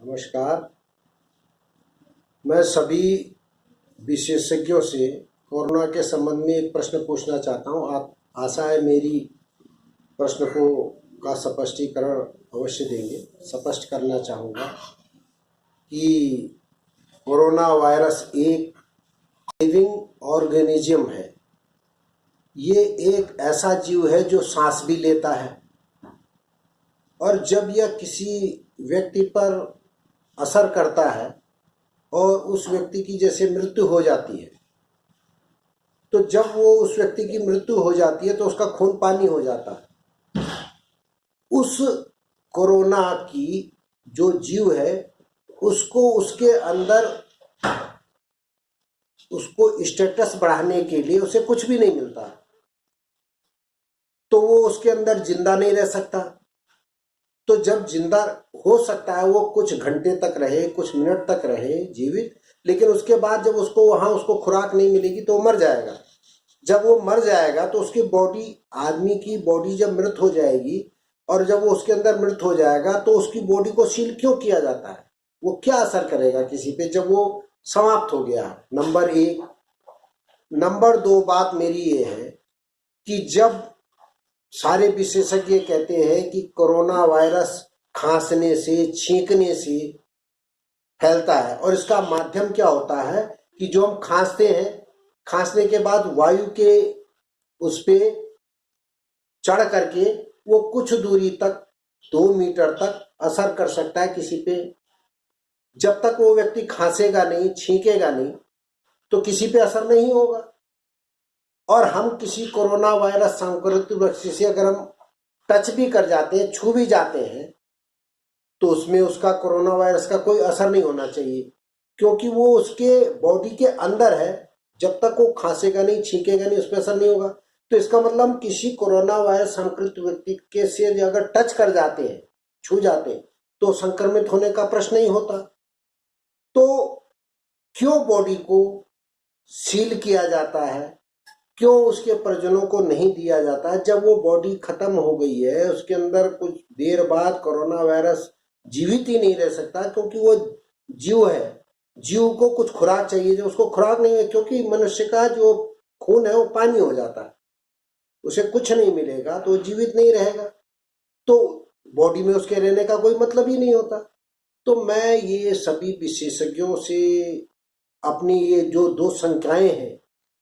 नमस्कार। मैं सभी विशेषज्ञों से कोरोना के संबंध में एक प्रश्न पूछना चाहता हूं। आप आशा है मेरी प्रश्न का स्पष्टीकरण अवश्य देंगे। स्पष्ट करना चाहूँगा कि कोरोना वायरस एक लिविंग ऑर्गेनिज्म है। ये एक ऐसा जीव है जो सांस भी लेता है, और जब यह किसी व्यक्ति पर असर करता है और उस व्यक्ति की जैसे मृत्यु हो जाती है, तो जब वो उस व्यक्ति की मृत्यु हो जाती है तो उसका खून पानी हो जाता है। उस कोरोना की जो जीव है उसको उसके अंदर उसको स्टेटस बढ़ाने के लिए उसे कुछ भी नहीं मिलता, तो वो उसके अंदर जिंदा नहीं रह सकता। तो जब जिंदा हो सकता है वो कुछ घंटे तक रहे, कुछ मिनट तक रहे जीवित, लेकिन उसके बाद जब उसको खुराक नहीं मिलेगी तो वो मर जाएगा। जब वो मर जाएगा तो उसकी बॉडी, आदमी की बॉडी जब मृत हो जाएगी, और जब वो उसके अंदर मृत हो जाएगा तो उसकी बॉडी को सील क्यों किया जाता है? वो क्या असर करेगा किसी पे जब वो समाप्त हो गया? नंबर एक। नंबर दो बात मेरी ये है कि जब सारे विशेषज्ञ कहते हैं कि कोरोना वायरस खांसने से, छींकने से फैलता है, और इसका माध्यम क्या होता है कि जो हम खांसते हैं, खांसने के बाद वायु के उस पे चढ़ करके वो कुछ दूरी तक, 2 मीटर तक असर कर सकता है किसी पे। जब तक वो व्यक्ति खांसेगा नहीं, छींकेगा नहीं, तो किसी पे असर नहीं होगा। और हम किसी कोरोना वायरस संक्रमित व्यक्ति से अगर हम टच भी कर जाते हैं, छू भी जाते हैं, तो उसमें उसका कोरोना वायरस का कोई असर नहीं होना चाहिए, क्योंकि वो उसके बॉडी के अंदर है। जब तक वो खांसेगा नहीं, छींकेगा नहीं, उसमें असर नहीं होगा। तो इसका मतलब हम किसी कोरोना वायरस संक्रमित व्यक्ति के से अगर टच कर जाते हैं, छू जाते हैं, तो संक्रमित होने का प्रश्न नहीं होता। तो क्यों बॉडी को सील किया जाता है, क्यों उसके परिजनों को नहीं दिया जाता है? जब वो बॉडी खत्म हो गई है, उसके अंदर कुछ देर बाद कोरोना वायरस जीवित ही नहीं रह सकता, क्योंकि वो जीव है। जीव को कुछ खुराक चाहिए, जो उसको खुराक नहीं है, क्योंकि मनुष्य का जो खून है वो पानी हो जाता है, उसे कुछ नहीं मिलेगा तो जीवित नहीं रहेगा, तो बॉडी में उसके रहने का कोई मतलब ही नहीं होता। तो मैं ये सभी विशेषज्ञों से अपनी ये जो 2 शंकाएं हैं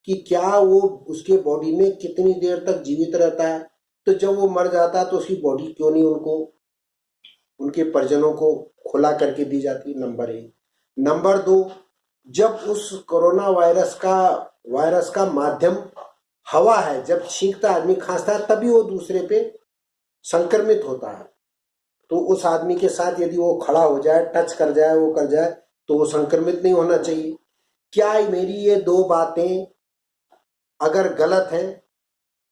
कि क्या वो उसके बॉडी में कितनी देर तक जीवित रहता है, तो जब वो मर जाता है तो उसकी बॉडी क्यों नहीं उनको, उनके परिजनों को खुला करके दी जाती? नंबर 1। नंबर 2, जब उस कोरोना वायरस का माध्यम हवा है, जब छींकता आदमी, खांसता है, तभी वो दूसरे पे संक्रमित होता है। तो उस आदमी के साथ यदि वो खड़ा हो जाए, टच कर जाए, वो कर जाए, तो वो संक्रमित नहीं होना चाहिए। क्या मेरी ये 2 बातें अगर गलत है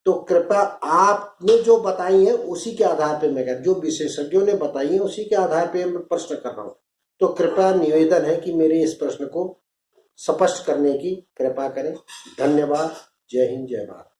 तो कृपया आपने जो बताई है उसी के आधार पे, मैं जो विशेषज्ञों ने बताई है उसी के आधार पे मैं प्रश्न कर रहा हूं। तो कृपया निवेदन है कि मेरे इस प्रश्न को स्पष्ट करने की कृपा करें। धन्यवाद। जय हिंद, जय भारत।